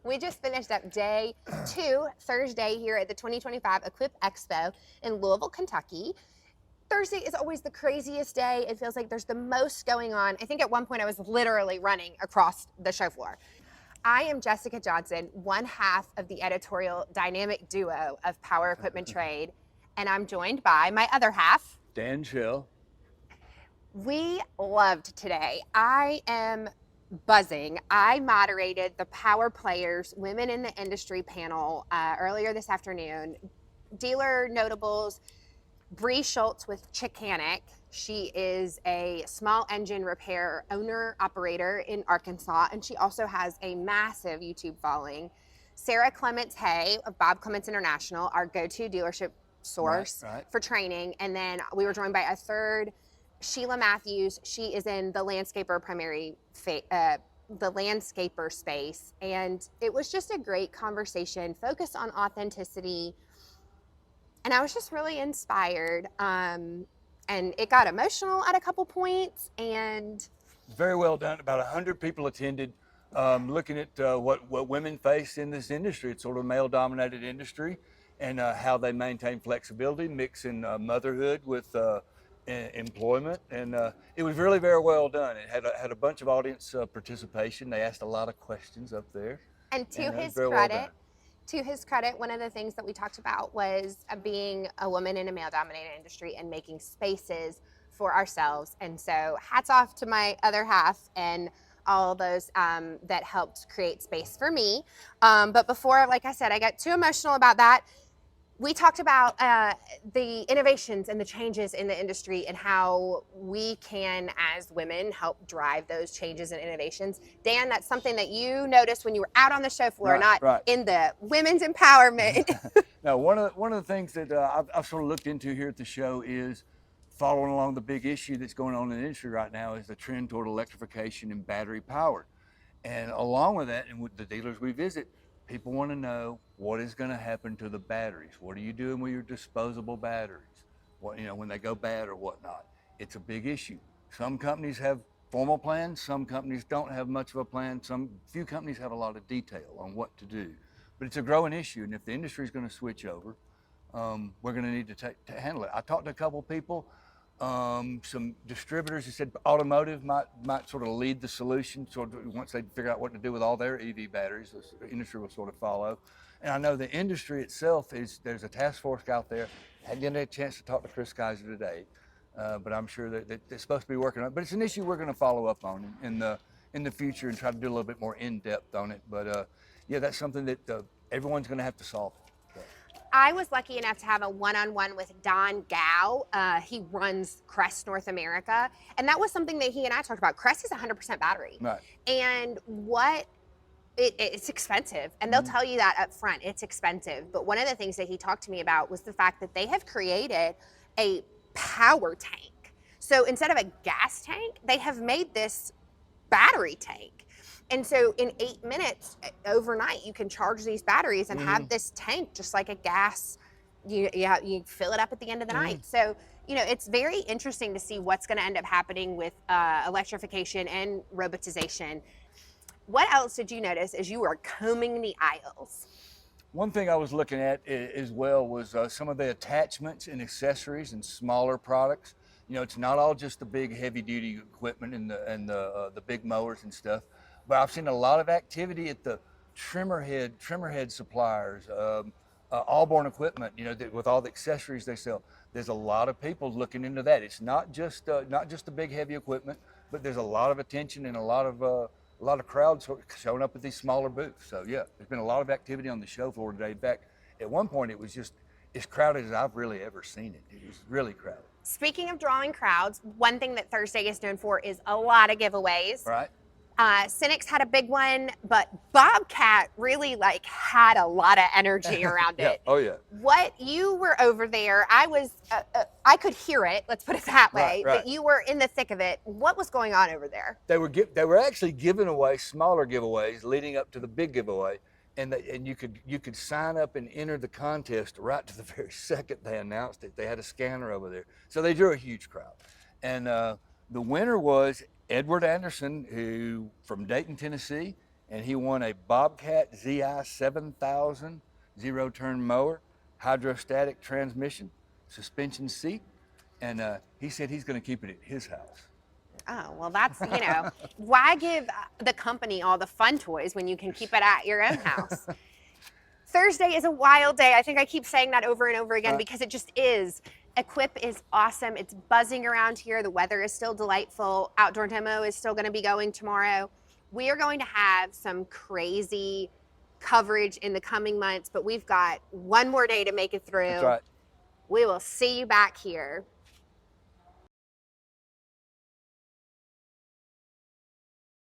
We just finished up day 2, Thursday, here at the 2025 Expo in Louisville, Kentucky. Thursday is always the craziest day. It feels like there's the most going on. I think at one point I was literally running across the show floor. I am Jessica Johnson, one half of the editorial dynamic duo of Power Equipment Trade, and I'm joined by my other half, Dan Shell. We loved today. I am buzzing. I moderated the Power Players Women in the Industry panel earlier this afternoon. Dealer notables, Bree Schultz with Chicanic. She is a small engine repair owner operator in Arkansas, and she also has a massive YouTube following. Sarah Clements Hay of Bob Clements International, our go-to dealership source for training. And then we were joined by a third, Sheila Matthews. She is in the landscaper the landscaper space. And it was just a great conversation focused on authenticity. And I was just really inspired. And it got emotional at a couple points. And Very well done. About 100 people attended, looking at what women face in this industry. It's sort of a male-dominated industry, and how they maintain flexibility, mixing motherhood with employment. And it was really very well done. It had a bunch of audience participation. They asked a lot of questions up there. And to his very well done. credit, one of the things that we talked about was being a woman in a male-dominated industry and making spaces for ourselves. And so hats off to my other half and all those that helped create space for me. But before, like I said, I got too emotional about that. We talked about the innovations and the changes in the industry and how we can, as women, help drive those changes and innovations. Dan, that's something that you noticed when you were out on the show floor, not in the women's empowerment. Now, one of the things that I've sort of looked into here at the show is following along the big issue that's going on in the industry right now is the trend toward electrification and battery powered. And along with that, and with the dealers we visit, people want to know what is going to happen to the batteries. What are you doing with your disposable batteries? What, when they go bad or whatnot. It's a big issue. Some companies have formal plans. Some companies don't have much of a plan. Few companies have a lot of detail on what to do. But it's a growing issue, and if the industry is going to switch over, we're going to need to handle it. I talked to a couple of people. Some distributors who said automotive might sort of lead the solution. Sort of once they figure out what to do with all their EV batteries, the industry will sort of follow. And I know the industry itself there's a task force out there. I didn't get a chance to talk to Chris Kaiser today, but I'm sure that they're supposed to be working on it. But it's an issue we're going to follow up on in the future and try to do a little bit more in depth on it. But yeah, that's something that everyone's going to have to solve. I was lucky enough to have a one-on-one with Don Gow. He runs Crest North America. And that was something that he and I talked about. Crest is 100% battery. Right. And it's expensive. And they'll tell you that up front. It's expensive. But one of the things that he talked to me about was the fact that they have created a power tank. So instead of a gas tank, they have made this battery tank. And so in 8 minutes overnight, you can charge these batteries and have this tank just like a gas. You fill it up at the end of the night. So, it's very interesting to see what's going to end up happening with electrification and robotization. What else did you notice as you were combing the aisles? One thing I was looking at as well was some of the attachments and accessories and smaller products. It's not all just the big heavy duty equipment and the big mowers and stuff. But I've seen a lot of activity at the trimmer head suppliers, Allborn Equipment, with all the accessories they sell. There's a lot of people looking into that. It's not just the big heavy equipment, but there's a lot of attention and a lot of crowds showing up at these smaller booths. So yeah, there's been a lot of activity on the show floor today. In fact, at one point it was just as crowded as I've really ever seen it. It was really crowded. Speaking of drawing crowds, one thing that Thursday is known for is a lot of giveaways. Right. Cynics had a big one, but Bobcat really had a lot of energy around it. Oh yeah. What you were over there, I could hear it. Let's put it that way. Right. But you were in the thick of it. What was going on over there? They were actually giving away smaller giveaways leading up to the big giveaway, and you could sign up and enter the contest right to the very second they announced it. They had a scanner over there, so they drew a huge crowd, and the winner was Edward Anderson, who from Dayton, Tennessee. and he won a Bobcat ZI 7000 zero-turn mower, hydrostatic transmission, suspension seat, and he said he's going to keep it at his house. Oh, well, that's, why give the company all the fun toys when you can keep it at your own house? Thursday is a wild day. I think I keep saying that over and over again because it just is. Equip is awesome. It's buzzing around here. The weather is still delightful. Outdoor demo is still going to be going tomorrow. We are going to have some crazy coverage in the coming months, but we've got one more day to make it through. That's right. We will see you back here